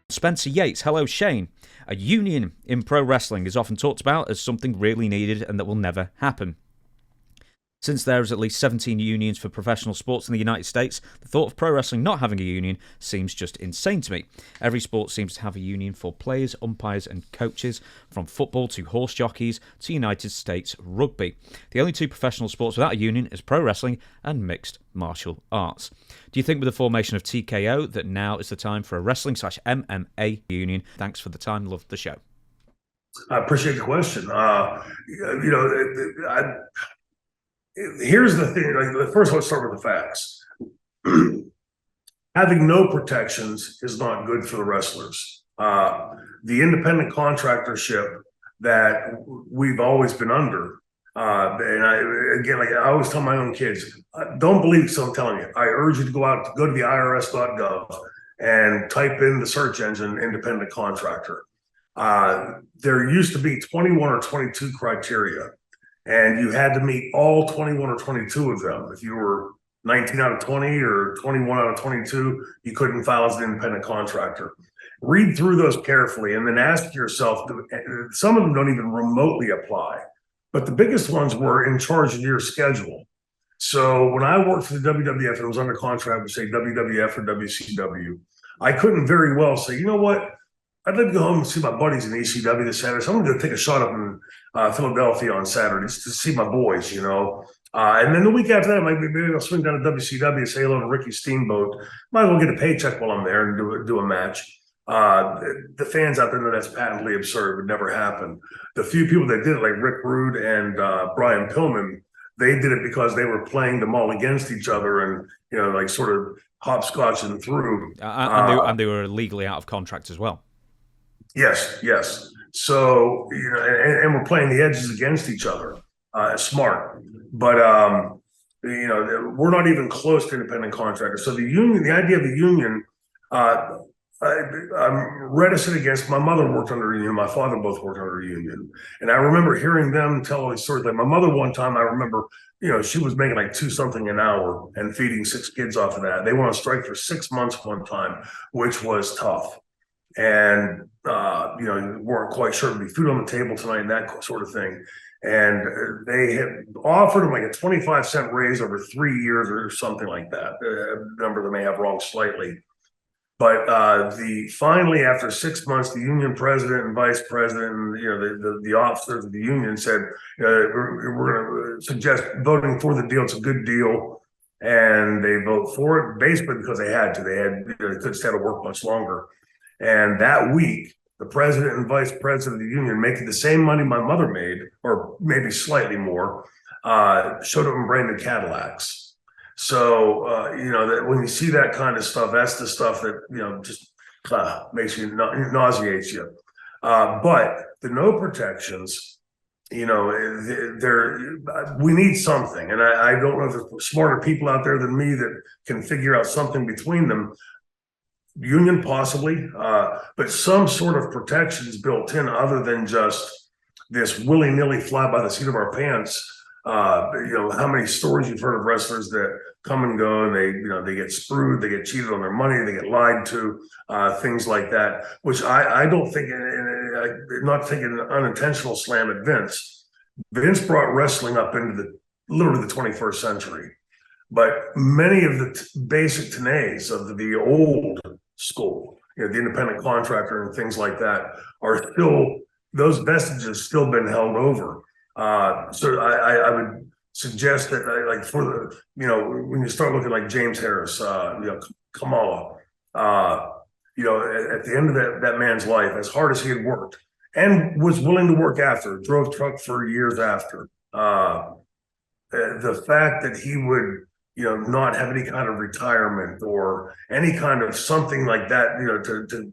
Spencer Yates, hello Shane. A union in pro wrestling is often talked about as something really needed and that will never happen. Since there is at least 17 unions for professional sports in the United States, the thought of pro wrestling not having a union seems just insane to me. Every sport seems to have a union for players, umpires and coaches, from football to horse jockeys to United States rugby. The only two professional sports without a union is pro wrestling and mixed martial arts. Do you think with the formation of TKO that now is the time for a wrestling/MMA union? Thanks for the time. Love the show. I appreciate the question. Here's the thing. First, let's start with the facts. Having no protections is not good for the wrestlers. The independent contractorship that we've always been under, and I always tell my own kids, don't believe so I'm telling you. I urge you to go to the IRS.gov and type in the search engine independent contractor. There used to be 21 or 22 criteria, and you had to meet all 21 or 22 of them. If you were 19 out of 20 or 21 out of 22, you couldn't file as an independent contractor. Read through those carefully and then ask yourself, some of them don't even remotely apply, but the biggest ones were in charge of your schedule. So when I worked for the WWF and was under contract with, say, WWF or WCW, I couldn't very well say, you know what, I'd like to go home and see my buddies in ECW this Saturday. So I'm going to go take a shot up in Philadelphia on Saturday just to see my boys, and then the week after that, maybe I'll swing down to WCW and say hello to Ricky Steamboat. Might as well get a paycheck while I'm there and do a match. The fans out there know that's patently absurd. It would never happen. The few people that did it, like Rick Rude and Brian Pillman, they did it because they were playing them all against each other and, sort of hopscotching through. And they were legally out of contract as well. Yes. So, and we're playing the edges against each other. Smart. But, we're not even close to independent contractors. So the idea of the union, I'm reticent against. My mother worked under a union. My father both worked under a union. And I remember hearing them tell these stories. Like my mother one time, I remember, she was making like $2 something an hour and feeding 6 kids off of that. They went on strike for 6 months one time, which was tough. And, weren't quite sure there'd be food on the table tonight and that sort of thing. And they had offered them like a 25-cent raise over 3 years or something like that. Number they may have wrong slightly. But finally, after 6 months, the union president and vice president, and, the officers of the union said, we're going to suggest voting for the deal. It's a good deal. And they vote for it basically because they had to. They couldn't stay to work much longer. And that week, the president and vice president of the union, making the same money my mother made, or maybe slightly more, showed up in brand new Cadillacs. So, that when you see that kind of stuff, that's the stuff that, just makes you, nauseates you. But the no protections, we need something. And I don't know if there's smarter people out there than me that can figure out something between them. Union possibly, but some sort of protections built in other than just this willy-nilly fly by the seat of our pants. How many stories you've heard of wrestlers that come and go and they get screwed, they get cheated on their money, they get lied to, things like that, which I don't think, not thinking an unintentional slam at Vince. Vince brought wrestling up into literally the 21st century. But many of the basic tenets of the old school, the independent contractor and things like that are still, those vestiges still been held over. So I would suggest that when you start looking like James Harris, Kamala, at the end of that man's life, as hard as he had worked and was willing to work after, drove truck for years after, the fact that he would, not have any kind of retirement or any kind of something like that,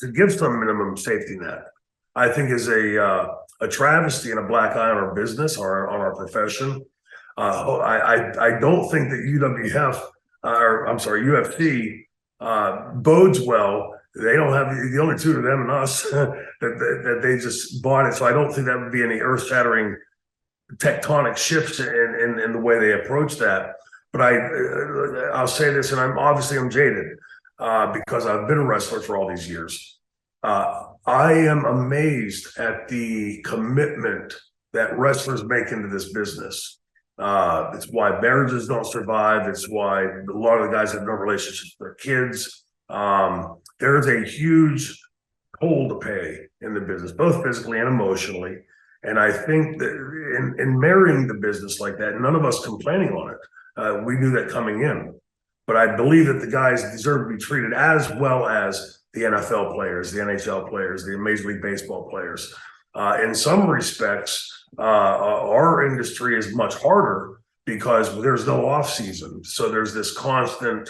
to give some minimum safety net, I think is a travesty and a black eye on our business, on our profession. I don't think that UFC bodes well. They don't have the only two to them and us that they just bought it. So I don't think that would be any earth-shattering tectonic shifts in the way they approach that. but I'll say this, and I'm jaded because I've been a wrestler for all these years. I am amazed at the commitment that wrestlers make into this business. It's why marriages don't survive. It's why a lot of the guys have no relationships with their kids. There's a huge toll to pay in the business, both physically and emotionally. And I think that in marrying the business like that, none of us complaining on it. We knew that coming in. But I believe that the guys deserve to be treated as well as the NFL players, the NHL players, the Major League Baseball players. In some respects, our industry is much harder because there's no off season. So there's this constant,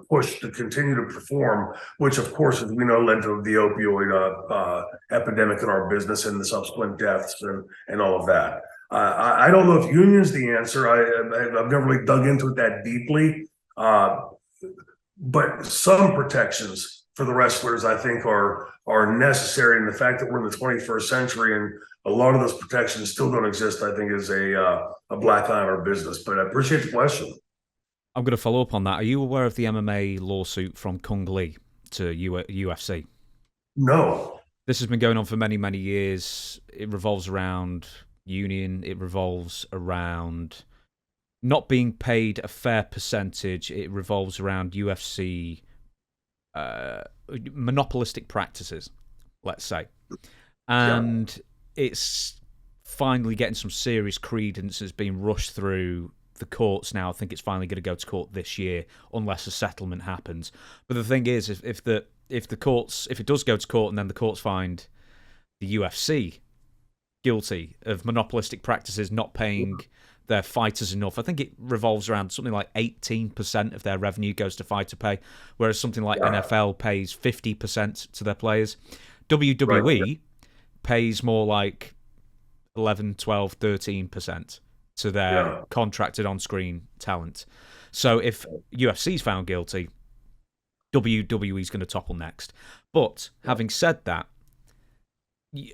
push to continue to perform, which of course, as we know, led to the opioid epidemic in our business and the subsequent deaths and all of that. I don't know if union's the answer. I've never really dug into it that deeply, but some protections for the wrestlers, I think, are necessary. And the fact that we're in the 21st century and a lot of those protections still don't exist, I think, is a black eye on our business. But I appreciate the question. I'm going to follow up on that. Are you aware of the MMA lawsuit from Kung Lee to UFC? No. This has been going on for many, many years. It revolves around union. It revolves around not being paid a fair percentage. It revolves around UFC monopolistic practices, let's say. And it's finally getting some serious credence. It's being rushed through the courts now. I think it's finally going to go to court this year, unless a settlement happens. But the thing is, if it does go to court and then the courts find the UFC guilty of monopolistic practices, not paying their fighters enough, I think it revolves around something like 18% of their revenue goes to fighter pay, whereas something like NFL pays 50% to their players. WWE pays more like 11, 12, 13% to their contracted on-screen talent. So if UFC's found guilty, WWE's going to topple next. But having said that,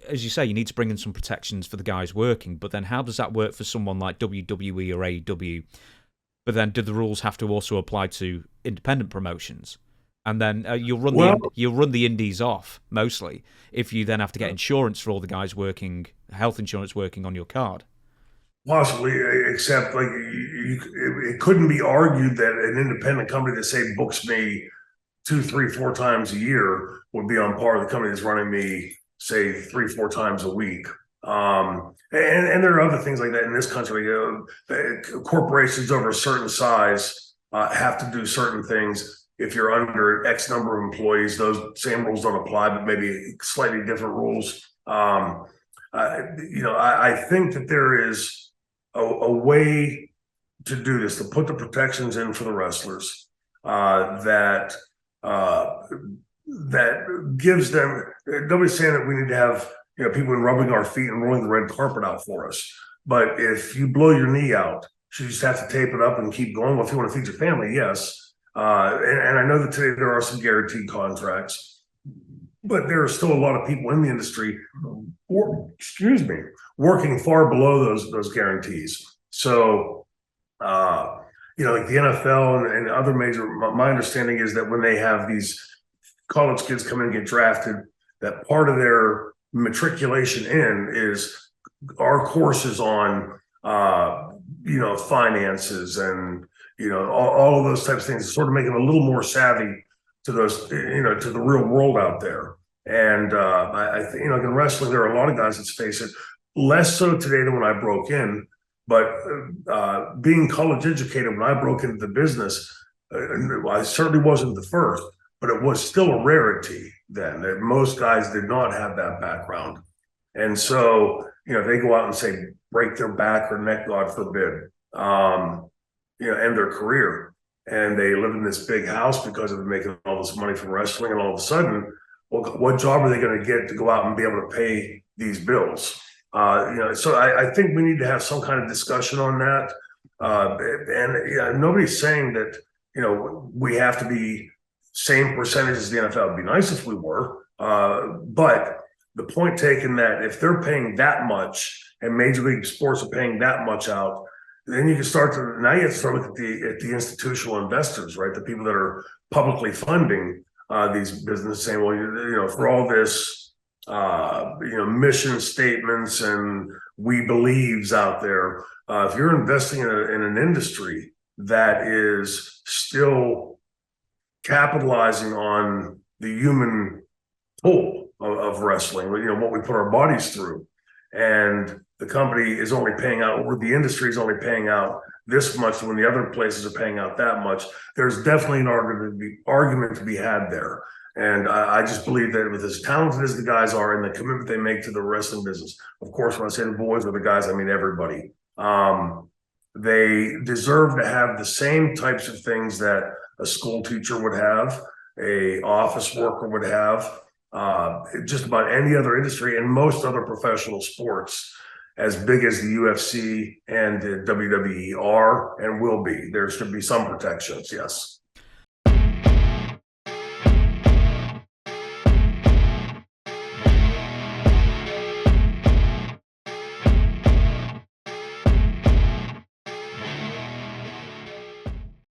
as you say, you need to bring in some protections for the guys working, but then how does that work for someone like WWE or AEW? But then do the rules have to also apply to independent promotions? And then you'll run the indies off, mostly, if you then have to get insurance for all the guys working, health insurance working on your card. Possibly, except like it couldn't be argued that an independent company that, say, books me 2, 3, 4 times a year would be on par with the company that's running me, say, 3, 4 times a week. And there are other things like that in this country. Corporations over a certain size have to do certain things. If you're under X number of employees, those same rules don't apply, but maybe slightly different rules. I think that there is a way to do this, to put the protections in for the wrestlers that gives them. Nobody's saying that we need to have people rubbing our feet and rolling the red carpet out for us. But if you blow your knee out, you just have to tape it up and keep going. Well, if you want to feed your family, yes. And I know that today there are some guaranteed contracts, but there are still a lot of people in the industry, working far below those guarantees. So, like the NFL and other major, my understanding is that when they have these college kids come in and get drafted, that part of their matriculation in is our courses on, finances and, all of those types of things, sort of making them a little more savvy to those, to the real world out there. And I think, in wrestling, there are a lot of guys, let's face it, less so today than when I broke in, but being college educated when I broke into the business, I certainly wasn't the first, but it was still a rarity then. That most guys did not have that background. And so, they go out and say, break their back or neck, God forbid, end their career. And they live in this big house because of making all this money from wrestling. And all of a sudden, what job are they going to get to go out and be able to pay these bills? So I think we need to have some kind of discussion on that. And nobody's saying that, we have to be same percentage as the NFL. It'd be nice if we were. But the point taken that if they're paying that much and Major League Sports are paying that much out, then you can start to, now you have to start looking at the institutional investors, right? The people that are publicly funding these businesses, saying, well, you know, for all this, you know, mission statements and we believes out there, if you're investing in an industry that is still capitalizing on the human pull of wrestling, you know, what we put our bodies through, and the company is only paying out, or the industry is only paying out this much when the other places are paying out that much, there's definitely an argument to be had there. And I just believe that with as talented as the guys are and the commitment they make to the wrestling business, of course, when I say the boys or the guys, I mean everybody. They deserve to have the same types of things that a school teacher would have, a office worker would have, just about any other industry and most other professional sports, as big as the UFC and the WWE are and will be. There should be some protections, yes.